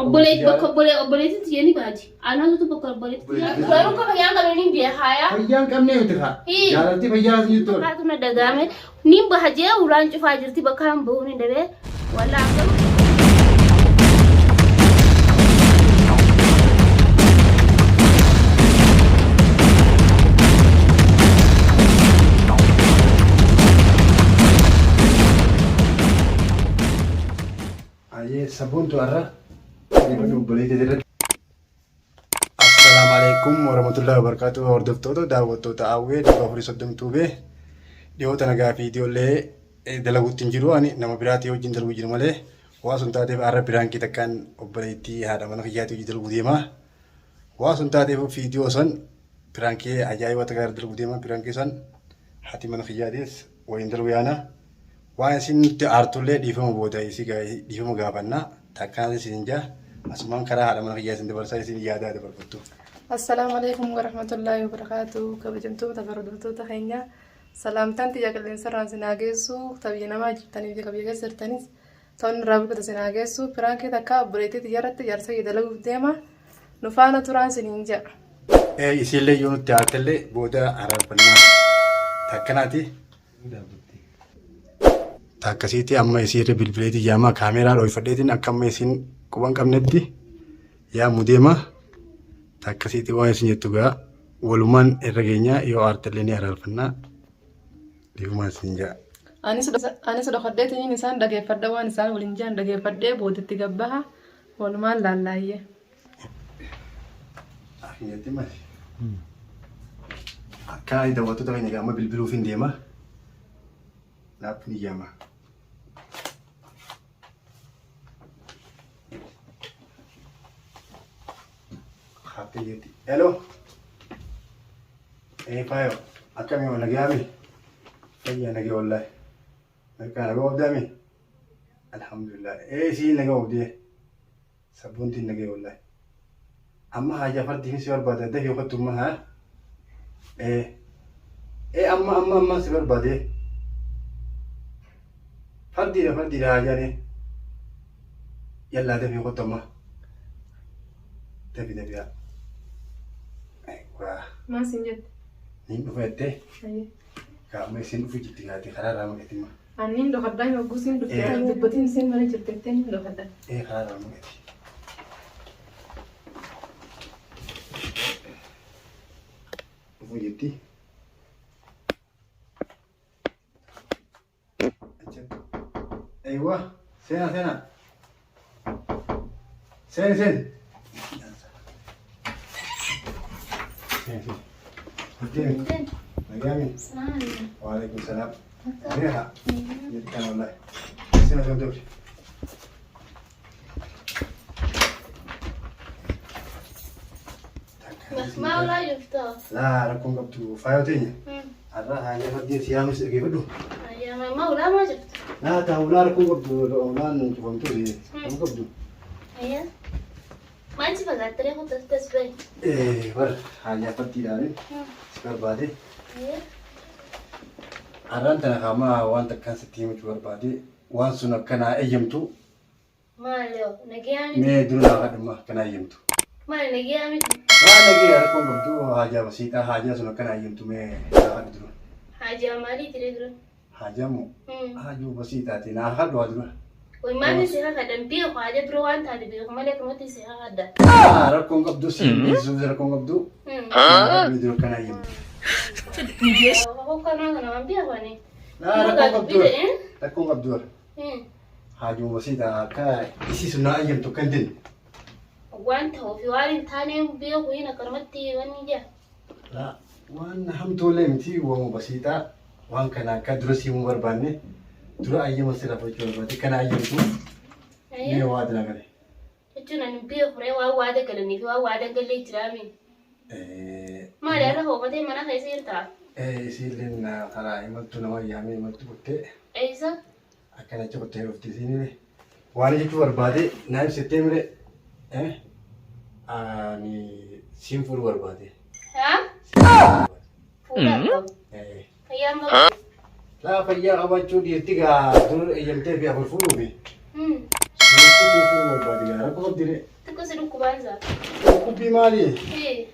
obboleetti tiyeni baati. Anaatu bakka obboleetti tiyeni. Garuu kan fayyaan qabanii beekaya. Fayyaan qabnee nuti haa. Jaalatti fayyaa asii jirtu. Kaatu na dagaame. Nin bahajee ulaan cufaa jirti bakka han bahuun hin dabee. Wallaa akka. Sabuntu arra Assalamualaikum warahmatullahi wabarakatuh. Hordoftoota daawwattoota Awwee 432 dhiyoota nagaa fi ijoollee dalaguutti hin jiru ani nama biraati wajjin dalaguu jiru malee waa sun taateef arra biraankii takkaan obboleettii haadha mana kiyyaatti wajjin dalaguu deema. Waa sun taateef viidiyoo san biraankii ajaa'iba takkaa dalaguu deema. Biraankii san haati mana kiyyaatis waliin dalaguu yaana. Waan isin nuti aartullee dhiifama booda dhiifama gaafannaa takkaan isin jaa asumaan karaa haadha mana kiyyaa isin dabarsaa isin yaadaa dabarfattu. Assalamualaikum warahmatullahi wabarakatuh. Kabajamtoota hordoftoota keenya salaamtaan xiyya qilleensa irraan sinaa geessu tabiyya namaa jirtanii fi kabiyya keessa jirtanis ta'uun irraa buufata sinaa geessu firaankii takka obboleettii xiyya irratti jaarsa dalaguuf deema nu faana turaan siniin jedha. Isinillee yoo nuti aartellee booda araarfannaa takkanaati. Takkasiitti amma isiirra bilbileetii yaamaa kaameeraa dhoofadheetiin akka amma isin quban qabnetti yaamu deema. Takkasiitti waan isin jettu gaa walumaan irra geenyaa yoo aartellee ni araarfannaa dhiifumaan isin jaa. Anis dhokadheetiin isaan dhageeffadha waan isaan waliin jaan dhageeffadhee boodatti gabbaha walumaan laallaayyee. Afinyatti mali. Akka daawwattoota keenya amma bilbiluuf hin deema. Laapni yaama. Hello. Payo. Akkami wala gaami. Fayya nage wallahi. Marka naga wabdami. Alhamdulillah. Si naga wabdi. Sabunti nage wallahi. Amma haja fardi si barbada da yo khatuma ha. Amma si barbade. Fardi haja ne. Yalla da yo khatuma. Tabi ya. ما سنجد. نين بفيته. أيه. كم سين في جتي هذه خلال رامك تيما. أنين لو خدای مگوسین بتین سین مال جرتين لو خدا. خلال رامك تي. في جتي. أيوة. سنة. سن. نجامي. السلام عليكم. وعليكم السلام. ريحة. كان والله. سنة كم دوري. ما ولا يفتح. لا ركون قبضو فايوتيني. الراحة هي فدي سيامس كيف بدو. يا ما ولا ما شفت. لا تاولا ركون قبضو لون فهمتوا لي. كم قبضو. أيه. ما أنت فقط ترى هو تسبي. بر حاجة فدي داري. سكر بعدي. أيه. أران تنا كما وان تكان ستيم جوار بعدي وان سنا كنا أيمتو. ما له نجياني. مي درونا قد ما كنا أيمتو. ما نجياني. ما نجي ركون قبضو حاجة بسيطة حاجة سنا كنا أيمتو مي قد درون. حاجة مالي ترى درون. حاجة مو. حاجة بسيطة تنا أخذ وادرون. وما نسيها كدم بيو حاجة بروان تادي بيو كمان لك ما تسيها هذا. ركون قبضو سين زوج ركون قبضو. بيدرو كنا أيمتو. هو كمان أنا ما بيها واني. لا ركون قبضو. ركون قبضو. حاجة بسيطة كا إيش سنا أيمتو كندين. وانت هو في وارين ثاني بيو وين كرمتي واني جا. لا وان هم تولي متي ومو بسيطة وان كنا كدرسي مغرباني درا أيام مسيرة بجوا بدي كنا أيامتو. مي واد لغري. تجونا نبيو فري واد كلني في واد كلي ترامي. ما له هو بدي منا خيسير تا. سيلنا خلا يمتو نما يامي يمتو بكتة. أيسا. أكنا جبت تهرب تزيني. واني جتوا بربادي نايم سبتمبر. أني سيمفول بربادي. ها؟ فولا. أيام ما. لا فيا أبغى تشوف يرتقى دور يمتى في أبغى فلوبي. سيمفول بربادي أنا بقول tire. Takka sidu kubanza. Kubbi maali? Eh.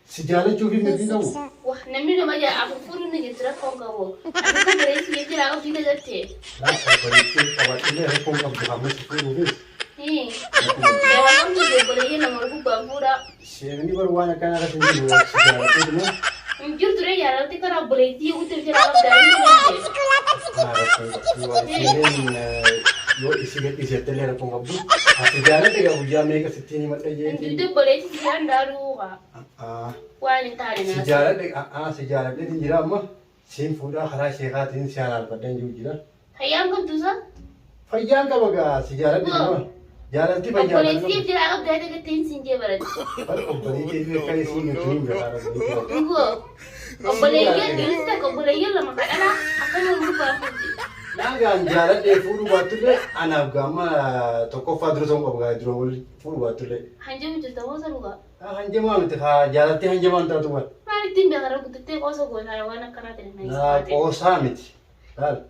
Si jaalachuuf hin mirgi qabu. Wah, namni nama ja afufuru ni jira kongo. Akka bareechi jira akka fida gatte. Laa bareechi qabaatee rakkoon qabdu hamma si fuudhuufis. Dewa namni de bareechi nama ruku bafura. Seerani bar waan akkanaa akka hin jiru si jaalatee dhuma. Injur ture yaarati kana bareechi utte jira akka daa'imni. Yoo isi gadhiisetti illee rakkoon qabdu. Ati jaalate gaa guyyaa meeqa sittiin himadha jeetii. Injur bareechi jira ndaaruuqa. Waan hin taane naas. Si jaaladhe hin jira amma siin fuudhaa karaa sheekaatiin si alaalfadhan jiru jira. Fayyaan qabdusa? Fayyaan qaba gaa si jaaladhe nama. Jaalalti fayyaa qaba. Obboleettiif jira akka daa'imni gatteen siin jee barate. Obboleettiif akka isiin nuti hin jiraatu. Dhugoo. Obboleeyyan dhiirri takka obboleeyyan lama kadhana akka nama gubbaafatti. Naagaan jaaladhe fuudhuu baattullee anaaf gaama tokkoffaa dura ta'uu qaba gaa dura wal fuudhuu baattullee. Hanjamu jirta moo salugaa? Hanjamaa miti haa jaalattee hanjamaan taatu wal. Maal ittiin beekara guuttattee qoosa gootaa waan akkanaa ta'e Naa qoosaa miti.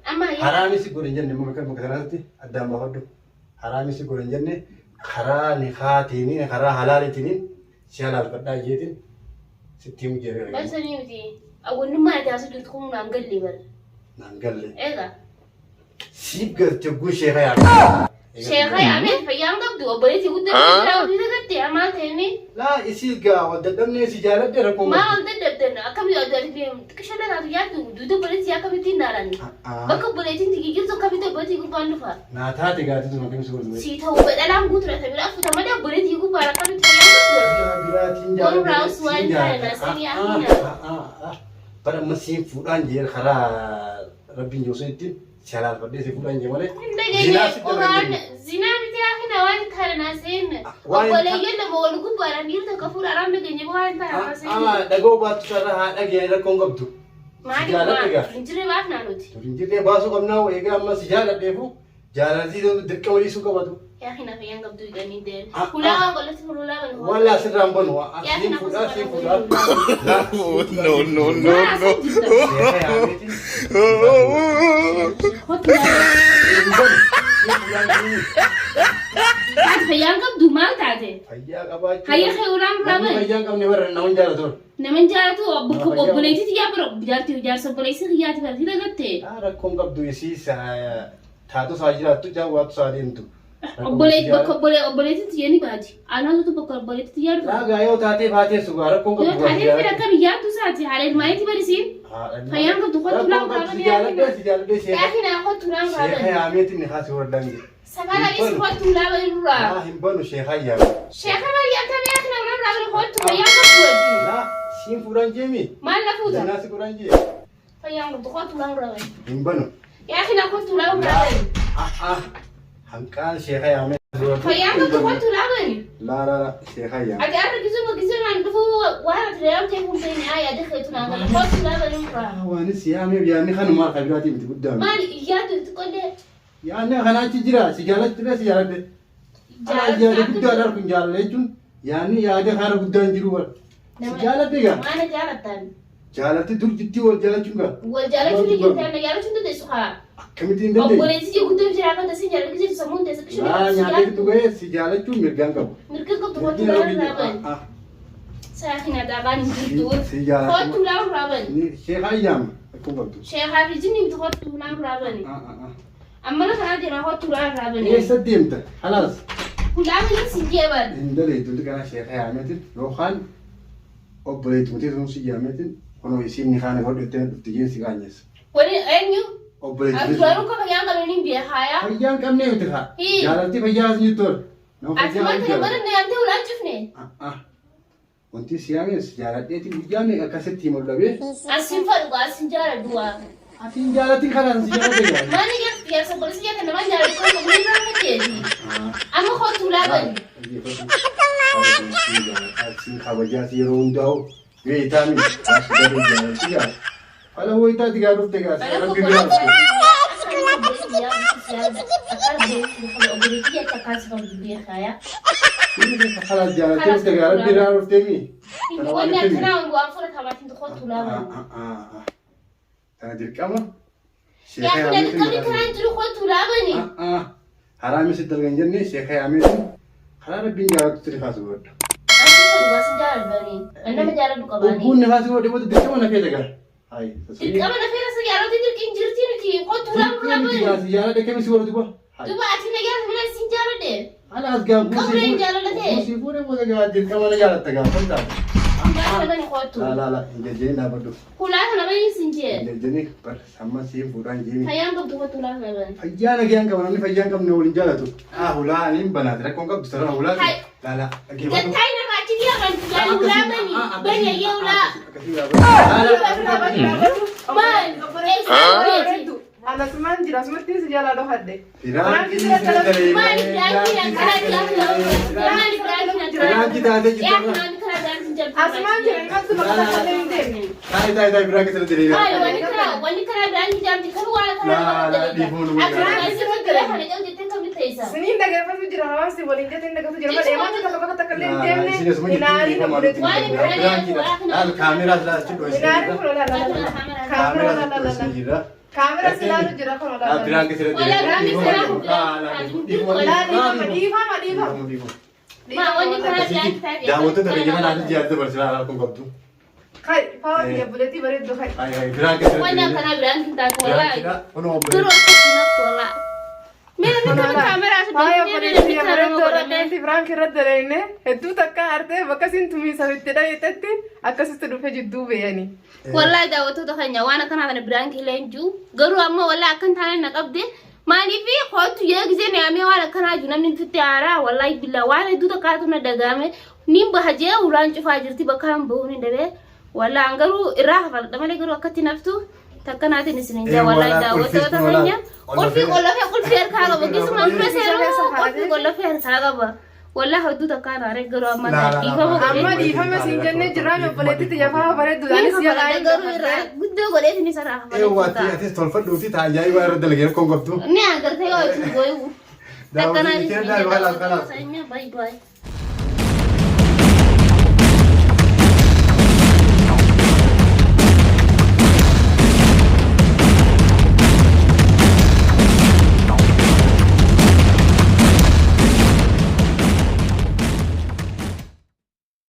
Amma Haraamis godhan jenne maka kanatti addaan baafadhu. Haraamis godhan jenne karaa nikaatiin karaa halaalitiin si halaalfadhaa jeetiin sitti himuu jira. Balsanii miti awwannummaa itti haasuu jirtu kun naan galle bara. Naan galle. Eegaa. Siif galche guu sheekaa yaame. Sheekaa yaame fayyaan qabdu obboleetti guddatti jira ofii gattee hamaa ta'e. Laa isii gaa wal dadhabnee si jaaladhe rakkoo Maa wal dadhabdan akkamitti wal dadhabdan xiqqisha dalaatu yaaddu duuda obboleetti akkamittiin naalan. Bakka obboleettiin xiqqigirtu akkamitti obboleetti gubbaan dhufa. Naa taate gaatitu makam si godhu. Si ta'u badhalaan guutura ta'e bira fuuta malee obboleetti gubbaan akkamitti fayyaan qabdu. Biraatiin Warra raawus waan taane naasanii yaadina. Bara amma siin fuudhaan jee karaa rabbiin joosoo ittiin si halaalfadhee si fuudhaan jee malee. Zinaa miti haafina waan taane naaseen. Obboleeyyan lama wal gubbaadhaan dhiirri takka fuudhaan dhageenye waan taane naaseen. Dhagoo baattu sarara haa dhageenye rakkoon qabdu. Maali injiree baaf naanoti. Injiree baasuu qabnaa egaa amma si jaaladheefu jaalaltii dirqama dhiisuu qabatu. Yaa hina fayyaan qabdu hidhanii deemu. Hulaa waan qolletti fululaa kan hoo. Walla asirraan banu siin fuudhaa siin fuudhaa. Fayyaan qabdu maal taate? Fayyaa qabaachuu. Hayya kee ulaan raabee. Fayyaan qabne barra nama hin jaalatu. Nama hin jaalatu obboleettii yaa bira jaarsa obboleessi kiyyaati bara hidha gattee. Rakkoon qabdu isiis taatu saa jiraattu jaawwaatu saa deemtu. Obboleettii tiyyee ni baati. Anaatu bakka obboleettii yaa dhufa. Laagaa yoo taatee baatee sugaa rakkoon qabdu. Yoo taatee fira akka biyyaattu saati haala ilmaaniitti barisiin. Fayyaan qabdu kottu laan raabee. Si jaaladhee si yaa hina kottu laan raabee. sheekha yaameetiin ni haasi warra dange. Sagala isi kottu raabee irraa. Hin banu sheekha yaame. Sheekha mariyaata yaa hina ulaan raabee kottu fayyaan qabdu wajjin. Laa siin fuudhan jeemi. Maal na fuuta? Zinaa si fuudhan jee. Fayyaan qabdu kottu laan raabee. Hin banu. Yaa hina kottu laan raabee. Hanqaan sheekha yaame. Fayyaan qabdu kottu raabee. Laa sheekha yaame. Ati arra gisuma naan dhufu waan ati reeyamtee kun ta'in yaada keetu naan gala kottu raabee irraa. Waanis yaame yaanni kanumaa kabiraatii miti guddaa. Maali iyyaatu itti qollee. Yaanni kanaachi jira si jaaladhe si jaaladhe. Yaada guddaadhaan kun jaalala jechuun yaanni yaada haala guddaan jiru bara. Si jaaladhe gaa. Maana jaalattaan. Jaalatti dur jittii wal jaalachuun gaa. Wal jaalachuun ni jirti ana jaalachuun dandeessu haa. Akkamittiin dandeessu? Obboleettii guddoo jira akka tasiin jaallatee sammuun teessa qishuu. Nyaatee dhugee si jaalachuun mirgaan qabu. Mirga qabdu kottu laan raaban. Saakina dhaabaan hin jirtu. Si jaalatu. Kottu laan raaban. Sheekha ayyaama akkuma qabdu. Sheekhaa fi jinni miti kottu laan raaban. Amma na kanaa jira kottu laan raaban. Eessa deemta? Halaas. Hulaa miidhag si jeeban. Hin daleetu kana sheekha yaameetiin yookaan obboleettii mutee sun si yaameetiin kunoo isiin ni kaane hodhettee dhufti jeen si qaanyeessa. Wani eenyu? Obboleettii. Aduraaru ka fayyaan qabanii beekaayaa. Fayyaan qabnee miti haa. Jaalaltii fayyaa as jirtu ol. Asumatti nama nyaatee ulaan cufne. Wanti si yaamees jaaladheetiin guyyaa meeqa akkasitti himu dhabee. Asin fadhu asin jaaladhu waa. Atiin jaalatti kanaan si jaaladhe gaa. Mani yaa obboleessi yaa kan nama jaaladhu kan namni irraa fateeti. Amma kottu laaban. Atiin kabajaas yeroo hundaa'u beektaami. As gaduu jaalatti gaa. Fala wayitaati gaa dhufte gaa. Rabbi biraa dhufte. Halas jaalatti dhufte gaa rabbi biraa dhufte mi. Wanni akkanaa waan fuula taphatiin kottu laaban. Kana dirqama. Yaa kun dirqamni kanaan jiru kottu laabani. Haraami sitti argan jennee sheekha yaameetiin Haala rabbiin jaalatu nifaasa godha. Bas jaalladhani. Nama jaalladhu qabaani. Ubbuun nifaasa godhe booda dirqama na feete gara. Hayi. Dirqama na feete si jaalladhu dirqiin jirti miti. Kottu lamu lamu. Dirqama jaalladhe kemisi godhu duba. Duba ati na jaalladhu mina sin jaalladhe. Alas gaa Qabreen jaalladhe. buusii fuudhee booda gaa dirqama na jaalatta gaa faltaa. Jaalladhani kottu. La injejjeen dhaabadhu. Kulaa kana bani sin jee. Injejjeeni bar amma siin fuudhaan jeemi. Fayyaan qabdu kottu laa kana bani. Fayyaa nagayaan qaba namni fayyaa hin qabne waliin jaalatu. Hulaa aniin banaati rakkoon qabdu sarara hulaa. La dhaggeeffadhu. Jantai na maachi dia kan jalan ulaa bani. Bani ayyee ulaa. Man. Alasman jira asumatti si jala dohadde. Firaanki taatee jirtu. Asman jira imatu bakka kalein deemi. Taa'ee firaanki sirriitti deebi'a. Wani karaa daandii jaamti kan waa karaa Sinin dhaggeeffatu jira hawaasni waliin jettee dhaggeeffatu jira malee imatu bakka bakka kalein deemne inaari na mudatu. Kaameraas laachuun dho'isee Inaari kun jira. Kamera selalu jira kan olah. Firaanki sirriitti daawwattoota biyya naannoo jiyaatti dabarsinaa rakkoon qabdu. Kai, fawaa biyya buleetii bareedduu kai. Firaanki sirriitti. Firaanki irratti dalagne hedduu takka artee bakka siin tumiisa itti dhayeetti akkasitti dhufe jidduu beeyanii. Wallahi daawwattoota keenya waan akkanaa kana biraanki leenjuu garuu ammoo wallahi akkan taane na qabde maaliif kootu yoo gisee neemee waan akkanaa jiru namni fitti haaraa wallahi billaa waan hedduu takkaatu na dagaame niin bahajee ulaan cufaa jirti bakka hin bahuun hin dhabee wallahi garuu irraa hafalta malee garuu akkatti naftu takkanaatiin isin hin jaa wallahi daawwattoota keenya qulfii harkaa qaba gisuma dura seeruu qulfii qollofee harkaa qaba. Wallah hedduu takkaan haaree garuu amma dhiifama siin jennee jiraan obboleettitti jafaa bareeddu anis jalaa garuu irraa guddoo godheetiin isa raafa atis tolfadhuuti taajaa'iba irra dalagee rakkoon qabdu. Ni agartee yoo itti goyu takkanaa